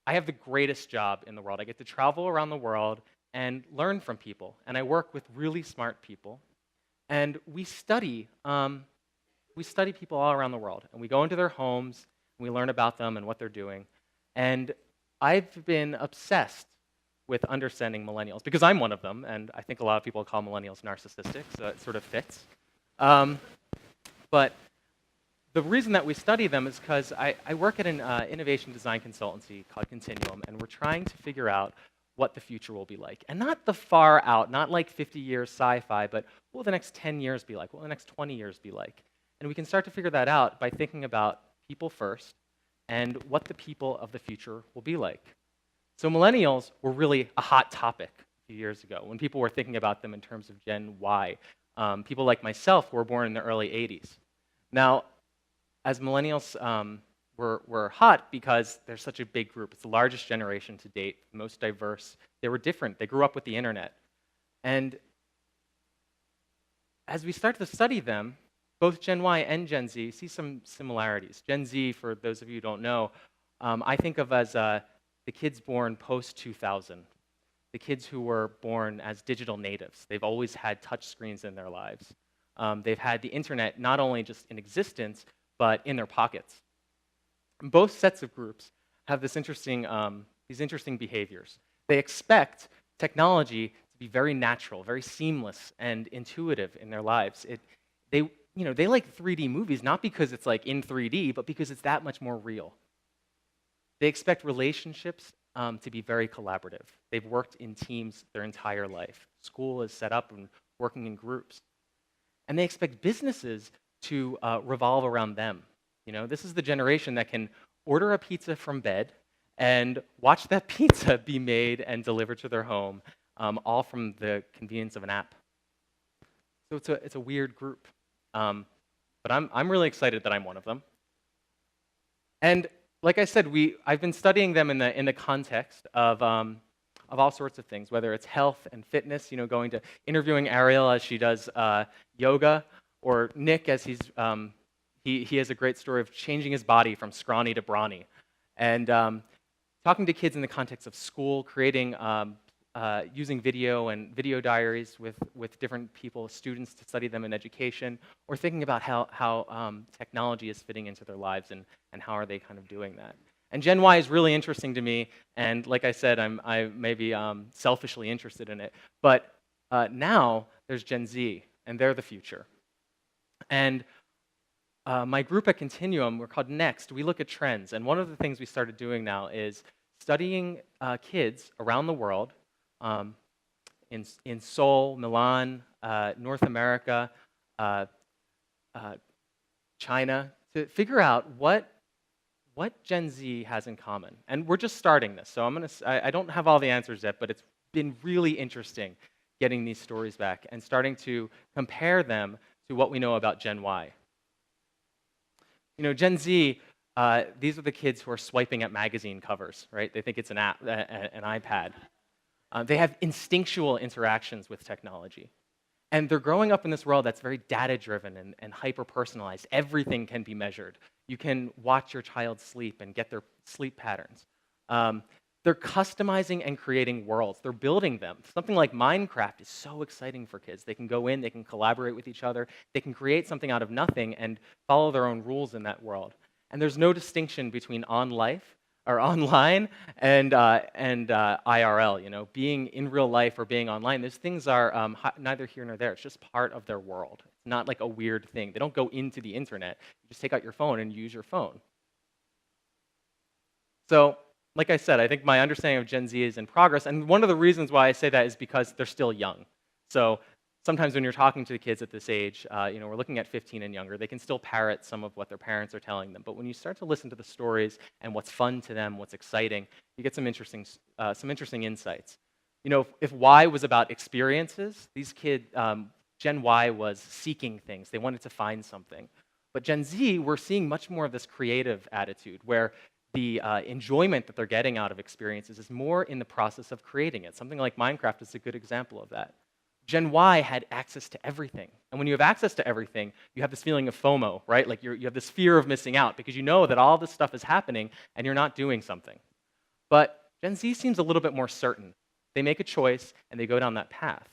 I have the greatest job in the world. I get to travel around the world and learn from people. And I work with really smart people. And we study people all around the world. And we go into their homes, and we learn about them and what they're doing. And I've been obsessed with understanding millennials because I'm one of them. And I think a lot of people call millennials narcissistic, so it sort of fits. Um, but the reason that we study them is because I work at an innovation design consultancy called Continuum, and we're trying to figure out what the future will be like. And not the far out, not like 50 years sci-fi, but what will the next 10 years be like? What will the next 20 years be like? And we can start to figure that out by thinking about people first and what the people of the future will be like. So millennials were really a hot topic a few years ago when people were thinking about them in terms of Gen Y. People like myself who were born in the early 80s. Now, as millennials were hot because they're such a big group. It's the largest generation to date, the most diverse. They were different. They grew up with the internet. And as we start to study them, both Gen Y and Gen Z see some similarities. Gen Z, for those of you who don't know, I think of as the kids born post-2000, the kids who were born as digital natives. They've always had touch screens in their lives. They've had the internet not only just in existence, but in their pockets. And both sets of groups have these interesting behaviors. They expect technology to be very natural, very seamless, and intuitive in their lives. They like 3D movies, not because it's like in 3D, but because it's that much more real. They expect relationships to be very collaborative. They've worked in teams their entire life. School is set up and working in groups. And they expect businesses to revolve around them. This is the generation that can order a pizza from bed and watch that pizza be made and delivered to their home, all from the convenience of an app. So it's a weird group. But I'm really excited that I'm one of them. And like I said, I've been studying them in the context of all sorts of things, whether it's health and fitness, interviewing Ariel as she does yoga, or Nick as he has a great story of changing his body from scrawny to brawny. And talking to kids in the context of school, creating, using video and video diaries with different people, students to study them in education, or thinking about how technology is fitting into their lives and how are they kind of doing that. And Gen Y is really interesting to me, and like I said, I may be selfishly interested in it, but now there's Gen Z, and they're the future. And my group at Continuum, we're called Next, we look at trends, and one of the things we started doing now is studying kids around the world, in Seoul, Milan, North America, China, to figure out what Gen Z has in common. And we're just starting this, so I don't have all the answers yet, but it's been really interesting getting these stories back and starting to compare them to what we know about Gen Y. Gen Z, these are the kids who are swiping at magazine covers, right? They think it's an app, an iPad. They have instinctual interactions with technology. And they're growing up in this world that's very data-driven and hyper-personalized. Everything can be measured. You can watch your child sleep and get their sleep patterns. They're customizing and creating worlds. They're building them. Something like Minecraft is so exciting for kids. They can go in, they can collaborate with each other, they can create something out of nothing and follow their own rules in that world. And there's no distinction between online and IRL. Being in real life or being online. Those things are neither here nor there. It's just part of their world. It's not like a weird thing. They don't go into the internet. You just take out your phone and use your phone. So, like I said, I think my understanding of Gen Z is in progress, and one of the reasons why I say that is because they're still young. So sometimes when you're talking to the kids at this age, we're looking at 15 and younger, they can still parrot some of what their parents are telling them. But when you start to listen to the stories and what's fun to them, what's exciting, you get some interesting insights. If Y was about experiences, these kids, Gen Y was seeking things. They wanted to find something. But Gen Z, we're seeing much more of this creative attitude where the enjoyment that they're getting out of experiences is more in the process of creating it. Something like Minecraft is a good example of that. Gen Y had access to everything. And when you have access to everything, you have this feeling of FOMO, right? Like you have this fear of missing out because you know that all this stuff is happening and you're not doing something. But Gen Z seems a little bit more certain. They make a choice and they go down that path.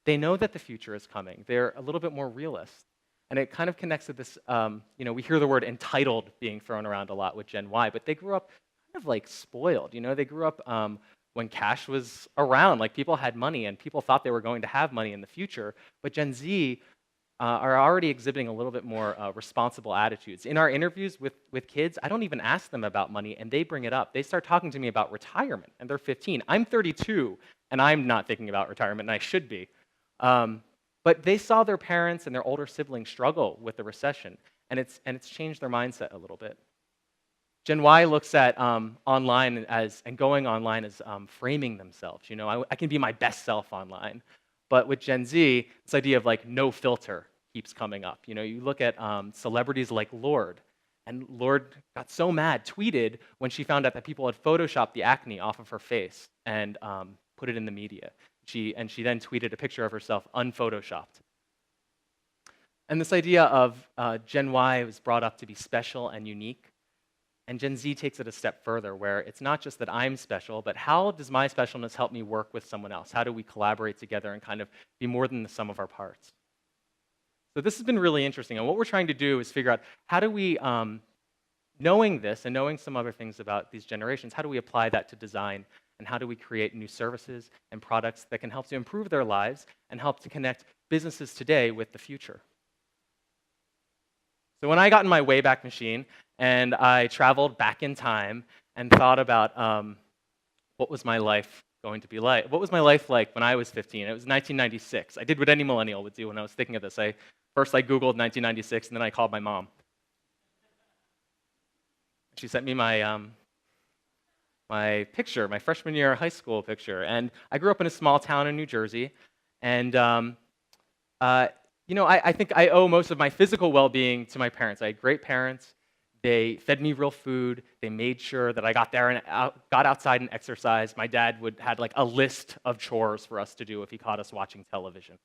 They know that the future is coming. They're a little bit more realist. And it kind of connects to this, we hear the word entitled being thrown around a lot with Gen Y, but they grew up kind of like spoiled. They grew up when cash was around, like people had money and people thought they were going to have money in the future. But Gen Z are already exhibiting a little bit more responsible attitudes. In our interviews with kids, I don't even ask them about money, and they bring it up. They start talking to me about retirement, and they're 15. I'm 32, and I'm not thinking about retirement, and I should be. But they saw their parents and their older siblings struggle with the recession, and it's changed their mindset a little bit. Gen Y looks at online and going online as framing themselves. I can be my best self online. But with Gen Z, this idea of like no filter keeps coming up. You look at celebrities like Lorde, and Lorde got so mad, tweeted when she found out that people had photoshopped the acne off of her face and put it in the media. She then tweeted a picture of herself unphotoshopped. And this idea of Gen Y was brought up to be special and unique. And Gen Z takes it a step further, where it's not just that I'm special, but how does my specialness help me work with someone else? How do we collaborate together and kind of be more than the sum of our parts? So this has been really interesting. And what we're trying to do is figure out how do we, knowing this and knowing some other things about these generations, how do we apply that to design? And how do we create new services and products that can help to improve their lives and help to connect businesses today with the future? So when I got in my Wayback Machine and I traveled back in time and thought about what was my life going to be like, what was my life like when I was 15? It was 1996. I did what any millennial would do when I was thinking of this. First I Googled 1996, and then I called my mom. She sent me my picture, my freshman year high school picture. And I grew up in a small town in New Jersey, and I think I owe most of my physical well-being to my parents. I had great parents. They fed me real food. They made sure that I got there and got outside and exercised. My dad had like a list of chores for us to do if he caught us watching television.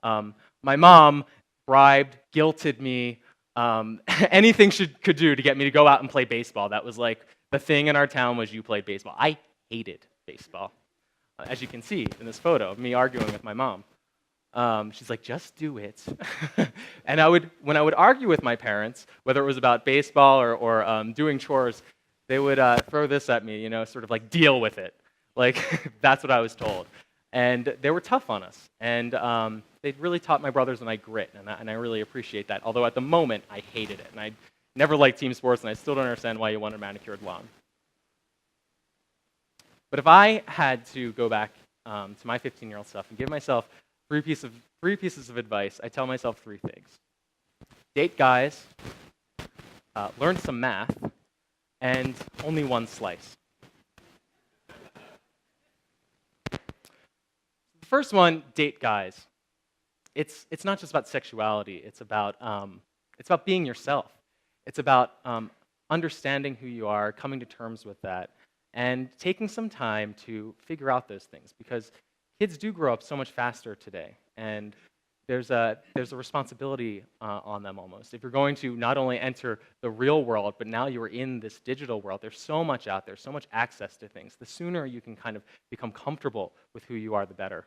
My mom bribed, guilted me, anything she could do to get me to go out and play baseball. That was like the thing in our town was you played baseball. I hated baseball, as you can see in this photo of me arguing with my mom. She's like, just do it. And when I would argue with my parents, whether it was about baseball or doing chores, they would throw this at me, sort of like, deal with it. Like, that's what I was told. And they were tough on us. And they really taught my brothers and I grit, and I really appreciate that. Although at the moment, I hated it. And I never liked team sports, and I still don't understand why you want a manicured lawn. But if I had to go back to my 15-year-old self and give myself three pieces of advice, I tell myself three things. Date guys, learn some math, and only one slice. The first one, date guys. It's not just about sexuality. It's about being yourself. It's about understanding who you are, coming to terms with that, and taking some time to figure out those things, because kids do grow up so much faster today, and there's a responsibility on them almost. If you're going to not only enter the real world, but now you're in this digital world, there's so much out there, so much access to things. The sooner you can kind of become comfortable with who you are, the better.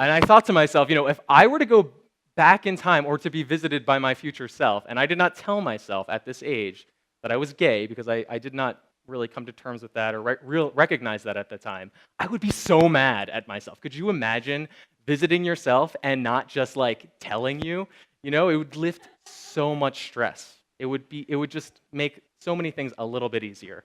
And I thought to myself, if I were to go back in time or to be visited by my future self, and I did not tell myself at this age that I was gay, because I did not really come to terms with that or recognize that at the time, I would be so mad at myself. Could you imagine visiting yourself and not just like telling you? It would lift so much stress. It would just make so many things a little bit easier.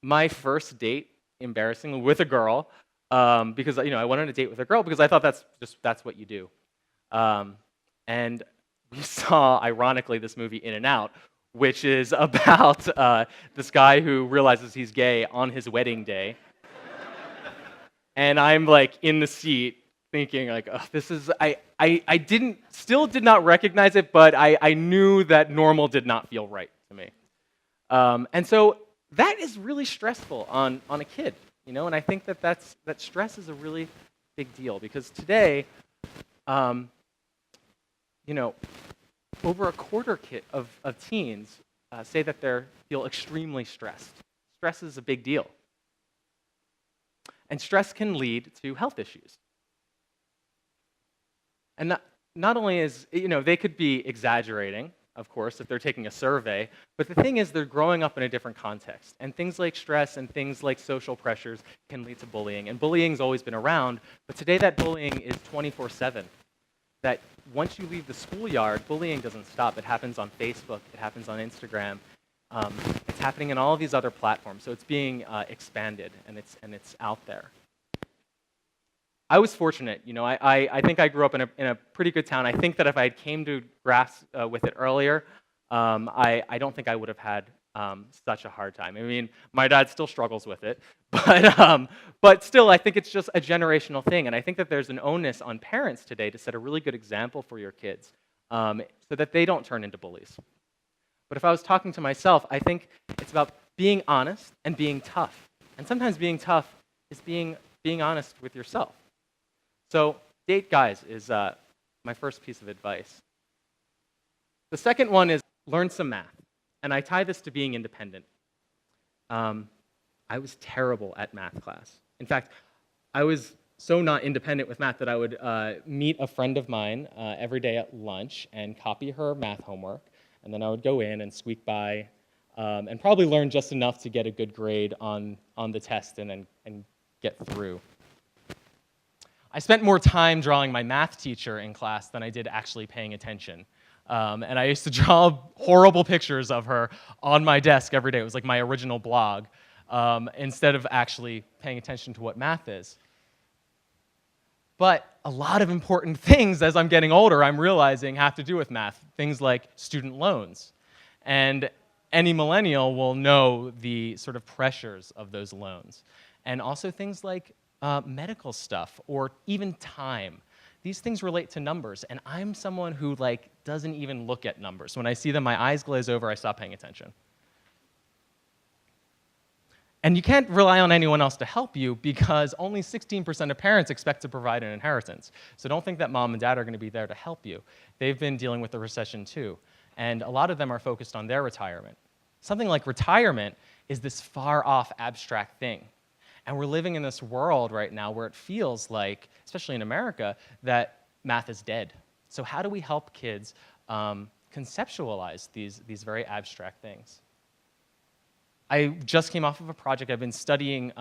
My first date, embarrassingly, with a girl, because I went on a date with a girl because I thought that's what you do. And we saw, ironically, this movie In and Out, which is about this guy who realizes he's gay on his wedding day. And I'm like in the seat thinking like, oh, this is, I did not recognize it, but I knew that normal did not feel right to me. And so that is really stressful on a kid, and I think that stress is a really big deal, because today, over a quarter of teens say that they feel extremely stressed. Stress is a big deal. And stress can lead to health issues. And not only is, they could be exaggerating, of course, if they're taking a survey, but the thing is they're growing up in a different context. And things like stress and things like social pressures can lead to bullying. And bullying's always been around, but today that bullying is 24/7. That once you leave the schoolyard, bullying doesn't stop. It happens on Facebook, it happens on Instagram, it's happening in all of these other platforms. So it's being expanded, and it's out there. I was fortunate, I think I grew up in a pretty good town. I think that if I had came to grasp with it earlier, I don't think I would have had such a hard time. I mean, my dad still struggles with it, but still, I think it's just a generational thing. And I think that there's an onus on parents today to set a really good example for your kids so that they don't turn into bullies. But if I was talking to myself, I think it's about being honest and being tough. And sometimes being tough is being honest with yourself. So date guys is my first piece of advice. The second one is learn some math. And I tie this to being independent. I was terrible at math class. In fact, I was so not independent with math that I would meet a friend of mine every day at lunch and copy her math homework. And then I would go in and squeak by and probably learn just enough to get a good grade on the test and get through. I spent more time drawing my math teacher in class than I did actually paying attention. And I used to draw horrible pictures of her on my desk every day. It was like my original blog, instead of actually paying attention to what math is. But a lot of important things as I'm getting older, I'm realizing have to do with math. Things like student loans. And any millennial will know the sort of pressures of those loans. And also things like medical stuff or even time. These things relate to numbers, and I'm someone who doesn't even look at numbers. When I see them, my eyes glaze over, I stop paying attention. And you can't rely on anyone else to help you because only 16% of parents expect to provide an inheritance. So don't think that mom and dad are going to be there to help you. They've been dealing with the recession too, and a lot of them are focused on their retirement. Something like retirement is this far-off abstract thing. And we're living in this world right now where it feels like, especially in America, that math is dead. So how do we help kids conceptualize these very abstract things? I just came off of a project. I've been studying,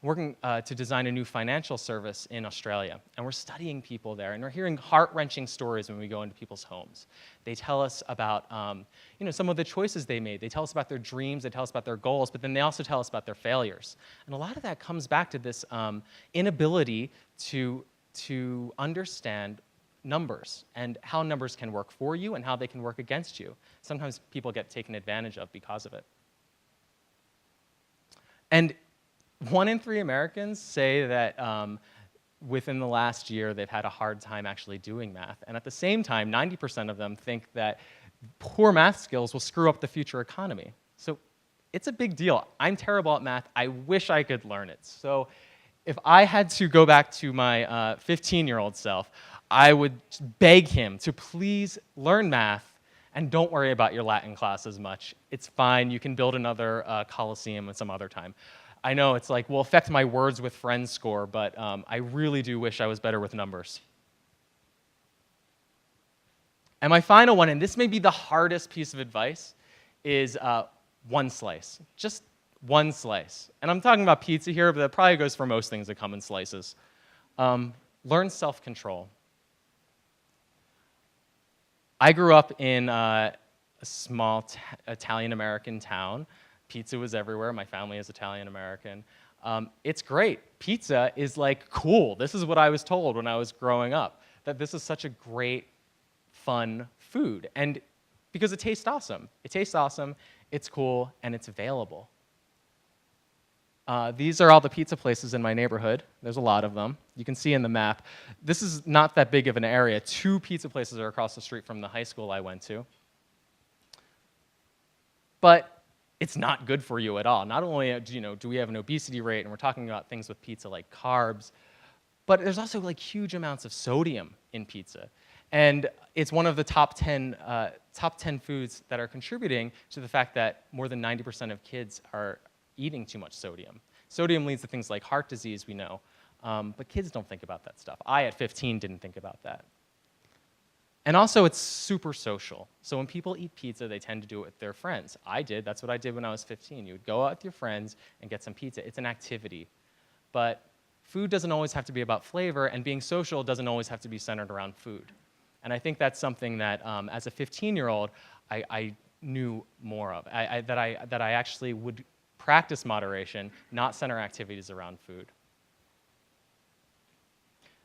working to design a new financial service in Australia. And we're studying people there, and we're hearing heart-wrenching stories when we go into people's homes. They tell us about some of the choices they made. They tell us about their dreams. They tell us about their goals. But then they also tell us about their failures. And a lot of that comes back to this inability to understand numbers and how numbers can work for you and how they can work against you. Sometimes people get taken advantage of because of it. And 1 in 3 Americans say that within the last year they've had a hard time actually doing math. And at the same time, 90% of them think that poor math skills will screw up the future economy. So it's a big deal. I'm terrible at math. I wish I could learn it. So if I had to go back to my 15-year-old self, I would beg him to please learn math. And don't worry about your Latin class as much. It's fine. You can build another Coliseum at some other time. I know it's will affect my words with friends score, but I really do wish I was better with numbers. And my final one, and this may be the hardest piece of advice, is one slice. Just one slice. And I'm talking about pizza here, but that probably goes for most things that come in slices. Learn self-control. I grew up in a small Italian-American town. Pizza was everywhere. My family is Italian-American. It's great. Pizza is cool. This is what I was told when I was growing up, that this is such a great, fun food. And because it tastes awesome. It tastes awesome, it's cool, and it's available. These are all the pizza places in my neighborhood. There's a lot of them. You can see in the map. This is not that big of an area. 2 pizza places are across the street from the high school I went to. But it's not good for you at all. Not only do we have an obesity rate, and we're talking about things with pizza like carbs, but there's also huge amounts of sodium in pizza. And it's one of the top 10 foods that are contributing to the fact that more than 90% of kids are eating too much sodium. Sodium leads to things like heart disease, we know, but kids don't think about that stuff. I, at 15, didn't think about that. And also, it's super social. So when people eat pizza, they tend to do it with their friends. I did. That's what I did when I was 15. You would go out with your friends and get some pizza. It's an activity. But food doesn't always have to be about flavor, and being social doesn't always have to be centered around food. And I think that's something that, as a 15-year-old, I knew more of, that I actually would practice moderation, not center activities around food.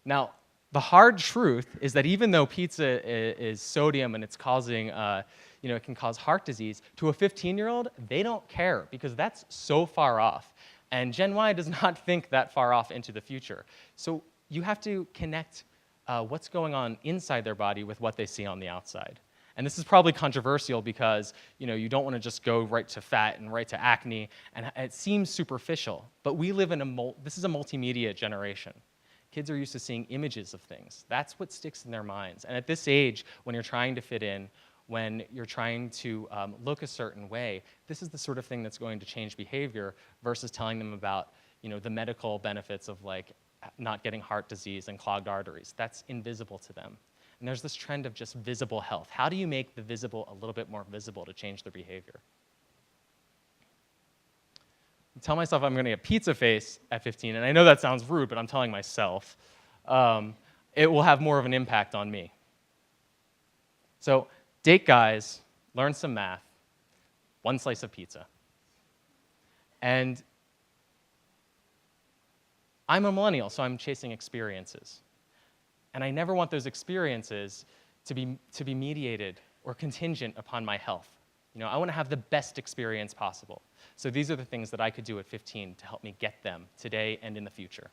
Now, the hard truth is that even though pizza is sodium and it's causing, it can cause heart disease, to a 15-year-old, they don't care because that's so far off. And Gen Y does not think that far off into the future. So you have to connect what's going on inside their body with what they see on the outside. And this is probably controversial because you don't want to just go right to fat and right to acne, and it seems superficial. But we live in this is a multimedia generation. Kids are used to seeing images of things. That's what sticks in their minds. And at this age, when you're trying to fit in, when you're trying to look a certain way, this is the sort of thing that's going to change behavior versus telling them about the medical benefits of not getting heart disease and clogged arteries. That's invisible to them. And there's this trend of just visible health. How do you make the visible a little bit more visible to change their behavior? I tell myself I'm going to get pizza face at 15, and I know that sounds rude, but I'm telling myself it will have more of an impact on me. So date guys, learn some math, one slice of pizza. And I'm a millennial, so I'm chasing experiences. And I never want those experiences to be mediated or contingent upon my health. I want to have the best experience possible. So these are the things that I could do at 15 to help me get them today and in the future.